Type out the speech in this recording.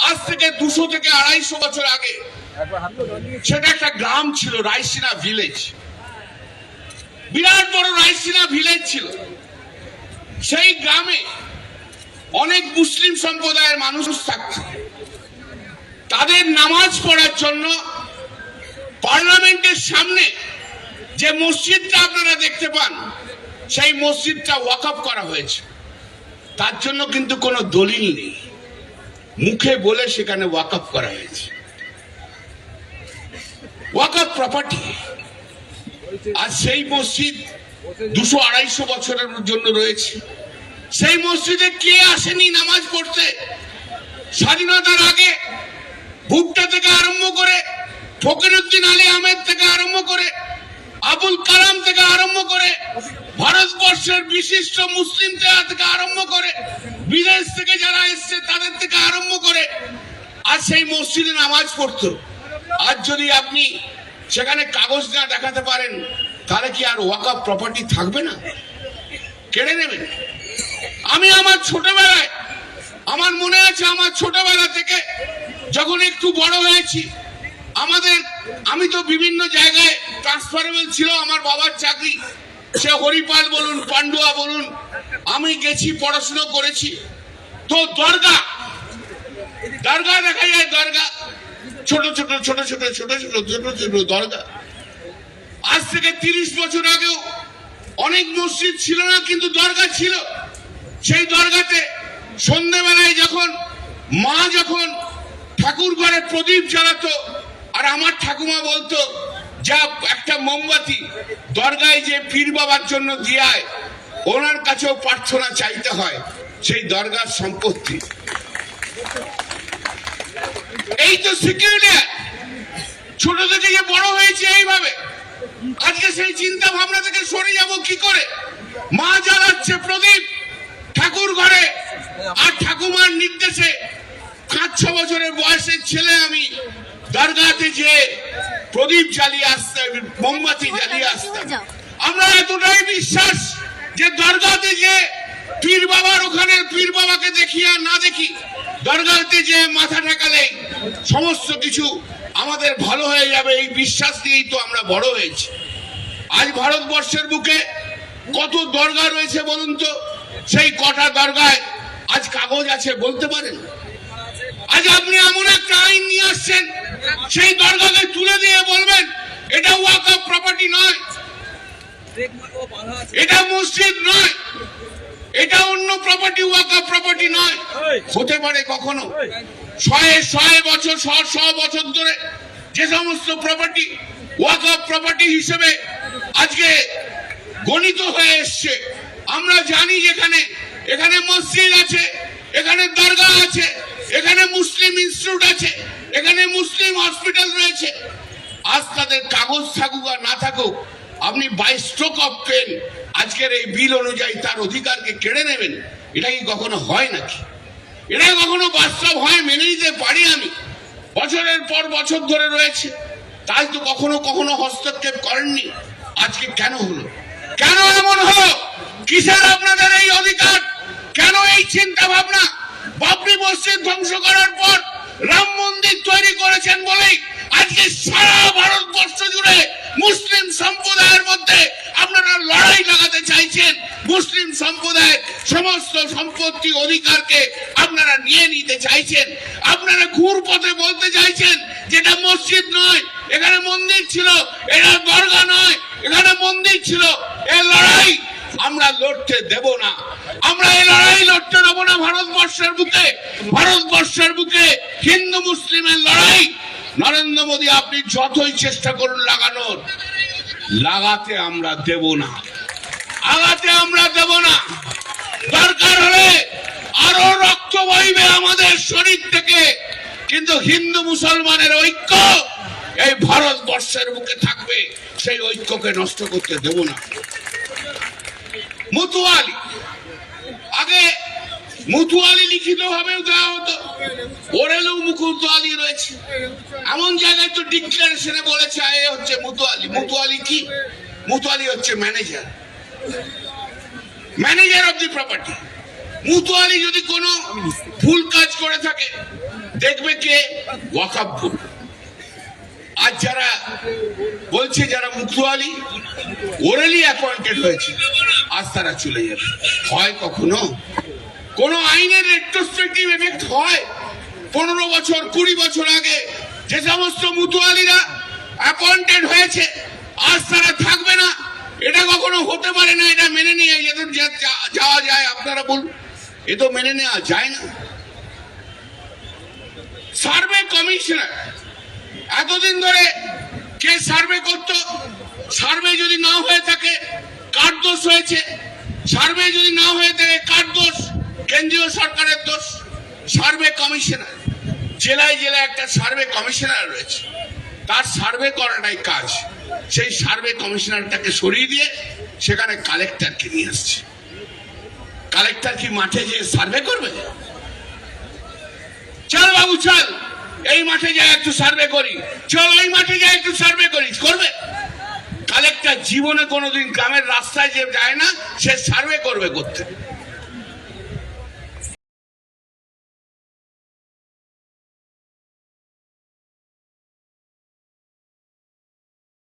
আজ থেকে 200 থেকে 250 বছর আগে সেটা একটা গ্রাম ছিল, রায়সিনা ভিলেজ। বিরাট বড় রায়সিনা ভিলেজ ছিল। সেই গ্রামে অনেক মুসলিম সম্প্রদায়ের মানুষ থাকত। তাদের নামাজ পড়ার জন্য পার্লামেন্টের সামনে যে মসজিদটা আপনারা দেখতে পান, সেই মসজিদটা ওয়াকফ করা হয়েছে। তার জন্য কিন্তু কোনো দলিল নেই, মুখে বলে সেখানে ওয়াকফ করা হয়েছে। ওয়াকফ প্রপার্টি। আর সেই মসজিদ 200-250 বছরের জন্য রয়েছে। সেই মসজিদে কে আসেনি নামাজ পড়তে? স্বাধীনতার আগে ভুট্টা থেকে আরম্ভ করে, ফকিরউদ্দিন আলী আহমেদ থেকে আরম্ভ করে, আবুল কালাম থেকে আরম্ভ করে, ভারতবর্ষের বিশিষ্ট মুসলিম থেকে আরম্ভ করে, বিদেশ থেকে যারা এসছে তাদের থেকে আরম্ভ করে আর সেই মসজিদে নামাজ পড়তো। আজ যদি আপনি সেখানে কাগজ না দেখাতে পারেন, তাহলে কি আর ওয়াকফ প্রপার্টি থাকবে না? কেড়ে নেবেন। আমি আমার ছোটবেলায়, আমার মনে আছে, আমার ছোটবেলা থেকে যখন একটু বড় হয়েছি, আমি তো বিভিন্ন জায়গায় ট্রান্সফারেবল ছিল আমার বাবার চাকরি। সে হরিপাল বলুন, পান্ডুয়া বলুন, আমি গেছি, পড়াশুনো করেছি। তো দরগা দেখা যায়, দরগা ছোট ছোট ছোট ছোট ছোট ছোট ছোট ছোট দরগা। আজ থেকে 30 বছর আগেও অনেক মসজিদ ছিল না, কিন্তু দরগা ছিল। সেই দরগাতে সন্ধ্যেবেলায় যখন ঠাকুর ঘরে প্রদীপ জ্বালাতো, আর আমার ঠাকুমা বলতো, যা একটা মোমবাতি দরগায় যে পীর বাবার জন্য দিয়ায়, ওনার কাছেও প্রার্থনা চাইতে হয়, সেই দরগার সম্পত্তি। এই তো সিকিউরিটি। ছোট থেকে যে বড় হয়েছে এইভাবে, আজকে সেই চিন্তা ভাবনা থেকে সরে যাব কি করে? মা জ্বালাচ্ছে প্রদীপ ঠাকুর ঘরে, আর ঠাকুমার নির্দেশে 5-6 বছরের বয়সের ছেলে আমি দরগাতে যে প্রদীপ জ্বালিয়ে আসতাম, মোমবাতি জ্বালিয়ে আসতাম। আমরা এতটাই বিশ্বাস যে দরগাতে যে পীর বাবার, ওখানে পীর বাবাকে দেখি আর না দেখি, দরগাতে যে মাথা ঠেকালে সমস্ত কিছু আমাদের ভালো হয়ে যাবে, এই বিশ্বাস নিয়েই তো আমরা বড় হয়েছি। আজ ভারতবর্ষের বুকে কত দরগা রয়েছে বলুন তো? সেই কটা দরগায় আজ কাগজ আছে বলতে পারেন? আজ আপনি এমন একটা আইন নিয়ে আসছেন, সেই দরগাকে তুলে দিয়ে বলবেন এটা ওয়াকফ প্রপার্টি নয়, এটা মসজিদ নয়, এটা অন্য প্রপার্টি, ওয়াকফ প্রপার্টি নয়। হতে পারে কখনো 100 বছর 100 বছর ধরে যে সমস্ত প্রপার্টি ওয়াকফ প্রপার্টি হিসেবে আজকে গণিত হয়ে এসছে, আমরা জানি যেখানে এখানে মসজিদ আছে, এখানে দরগা আছে, এখানে মুসলিম ইনস্টিটিউট আছে, এখানে মুসলিম হসপিটাল রয়েছে। আজ তাদের কাগজ থাকুক আর না থাকুক, আপনি বাই স্ট্রোক অফ পেন আজকের এই বিল অনুযায়ী তার অধিকারকে কেড়ে নেবেন। এটা কি কখনো হয় নাকি? এটা কখনো বাস্তব হয়? মেনে নিতে পারি আমি। বছরের পর বছর ধরে রয়েছে, তাই তো কখনো কখনো হস্তক্ষেপ করেননি। আজকে কেন হলো? কেন এমন হলো? কিসের আপনাদের এই অধিকার? কেন এই চিন্তা ভাবনা? বাবরি মসজিদ ধ্বংস করার পর রাম মন্দির তৈরি করেছেন বলেই আজকে সারা ভারতবর্ষ জুড়ে মুসলিম সম্প্রদায়ের মধ্যে আপনারা লড়াই লাগাতে চাইছেন। মুসলিম সম্প্রদায়ের সমস্ত সম্পত্তি অধিকারকে আপনারা নিয়ে নিতে চাইছেন। আপনারা ঘুর পথে বলতে চাইছেন যেটা মসজিদ নয়, এখানে মন্দির ছিল, এটা দরগা নয়, এখানে মন্দির ছিল। এই লড়াই আমরা লড়তে দেব না, আমরা এই লড়াই লড়তে দেব না। ভারতবর্ষের বুকে, ভারতবর্ষের বুকে হিন্দু মুসলিমের লড়াই নরেন্দ্র মোদী আপনি যতই চেষ্টা করুন লাগানোর, লাগাতে আমরা দেব না, আগাতে আমরা দেব না। দরকার হলে আরো রক্ত বইবে আমাদের শরীর থেকে, কিন্তু হিন্দু মুসলমানের ঐক্য এই ভারতবর্ষের বুকে থাকবে, সেই ঐক্যকে নষ্ট করতে দেব না। মুতুয়ালি, আগে মুতুয়ালি লিখিত ভাবেও দেওয়া হতো, ওরেলেও মুতুয়ালি রয়েছে। এমন জায়গায় তো ডিক্লারেশনে বলেছে এ হচ্ছে মুতুয়ালি। মুতুয়ালি কি? মুতুয়ালি হচ্ছে manager, manager of the property. মুতুয়ালি যদি কোনো ভুল কাজ করে থাকে, দেখবে কে? ওয়াকফ বোর্ড। আজ যারা বলছে যারা মুক্তোয়ালি ওরালি অ্যাপয়েন্টেড হয়েছে, আজ তারা চলে যাবে। হয় কখনো কোন আইনের রেট্রোস্পেক্টিভ এফেক্ট হয়? 15 বছর 20 বছর আগে যে সমস্ত মুতোয়ালিরা অ্যাপয়েন্টেড হয়েছে আজ তারা থাকবে না, এটা কখনো হতে পারে না। এটা মেনে নিয়ে যাওয়া যায়? আপনারা বলুন, এ তো মেনে নেওয়া যায় না। সার্ভে কমিশনার এতদিন ধরে কে সার্ভে করত? সার্ভে যদি না হয়ে থাকে কার দোষ হয়েছে? সার্ভে যদি না হয়ে থাকে কার দোষ? কেন্দ্রীয় সরকারের দোষ। সার্ভে কমিশনার, জেলায় জেলায় একটা সার্ভে কমিশনার রয়েছে, তার সার্ভে করাটাই কাজ। সেই সার্ভে কমিশনারটাকে সরিয়ে দিয়ে সেখানে কালেক্টরকে নিয়ে আসছে। কালেক্টর কি মাঠে যে সার্ভে করবে? চল বাবু চল, এই মাঠে যাই একটু সার্ভে করি, চল ওই মাঠে যাই একটু সার্ভে করি, করবে? কালেক্টর জীবনে কোনোদিন গ্রামের রাস্তায় যে যায় না, সে সার্ভে করবে করতে।